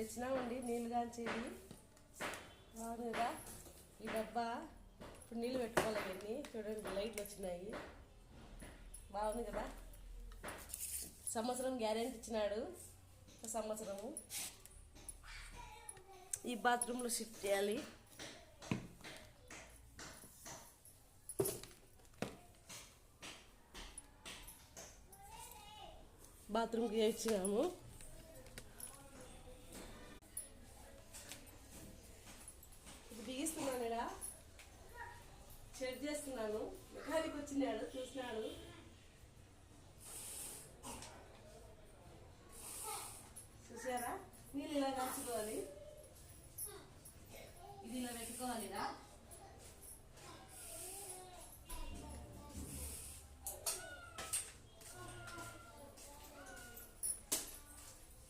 తెచ్చినామండి నీళ్ళు కాంచేది బాగుంది కదా. ఈ డబ్బా ఇప్పుడు నీళ్ళు పెట్టుకోవాలి ఇవన్నీ. చూడండి లైట్లు వచ్చినాయి, బాగుంది కదా. సంవత్సరం గ్యారెంటీ ఇచ్చినాడు, ఒక సంవత్సరము. ఈ బాత్రూంలో షిఫ్ట్ చేయాలి. బాత్రూమ్కి ఇచ్చినాము. ఇది బిగిస్తున్నాను, ఇక్కడ సెట్ చేస్తున్నాను. మెకానిక్ వచ్చినాడు, చూసినాడు. చూసారా, నీళ్ళు ఇలా కాచుకోవాలి. ఇది ఇలా పెట్టుకోవాలి. ఇలా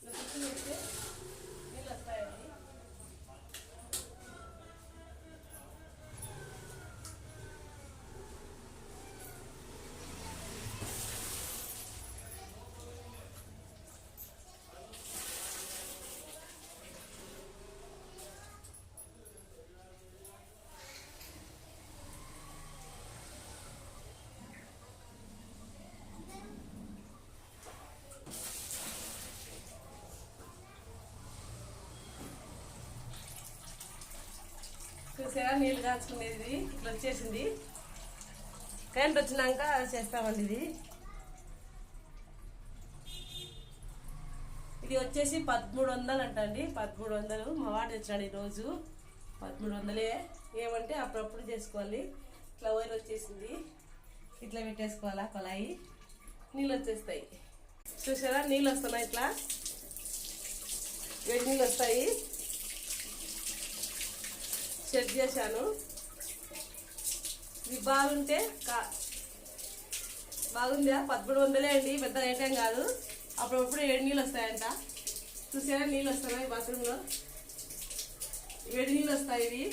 పెడితే నీళ్ళు వస్తాయండి. చూసారా, నీళ్ళు కాచుకునేది ఇట్లా వచ్చేసింది. కరెంట్ వచ్చినాక చేస్తామండి. ఇది వచ్చేసి 1300 అంటండి. 1300 మా వాడు తెచ్చినాడు ఈరోజు. 1300 ఏమంటే అప్పుడప్పుడు చేసుకోవాలి. ఇట్లా వైర్ వచ్చేసింది, ఇట్లా పెట్టేసుకోవాలా కొలాయి, నీళ్ళు వచ్చేస్తాయి. చూసారా, నీళ్ళు వస్తున్నాయి, ఇట్లా వేడి నీళ్ళు వస్తాయి. సెట్ చేశాను. ఇది బాగుంటే బాగుందా. 1300 అండి, పెద్ద రేట్ ఏం కాదు. అప్పుడప్పుడు వేడి నీళ్ళు వస్తాయంట. చూసారా, నీళ్ళు వస్తున్నాయి బాత్రూంలో, వేడి నీళ్ళు వస్తాయి. ఇవి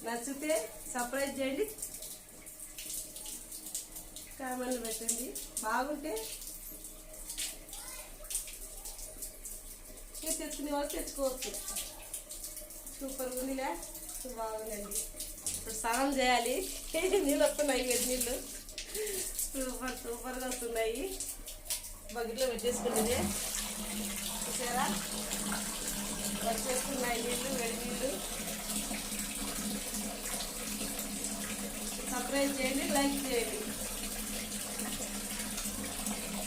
నచ్చితే సర్ప్రైజ్ చేయండి, కామెంట్లు పెట్టండి. బాగుంటే తెచ్చుకునే వాళ్ళు తెచ్చుకోవచ్చు. సూపర్ ఉందిలే, బాగుందండి. ఇప్పుడు స్నానం చేయాలి. నీళ్ళు వస్తున్నాయి, వేడి నీళ్ళు సూపర్గా వస్తున్నాయి. బకెట్లో పెట్టేసుకున్నది. చూసారా, వచ్చేస్తున్నాయి నీళ్ళు, వేడి నీళ్ళు. సబ్స్క్రైబ్ చేయండి, లైక్ చేయండి.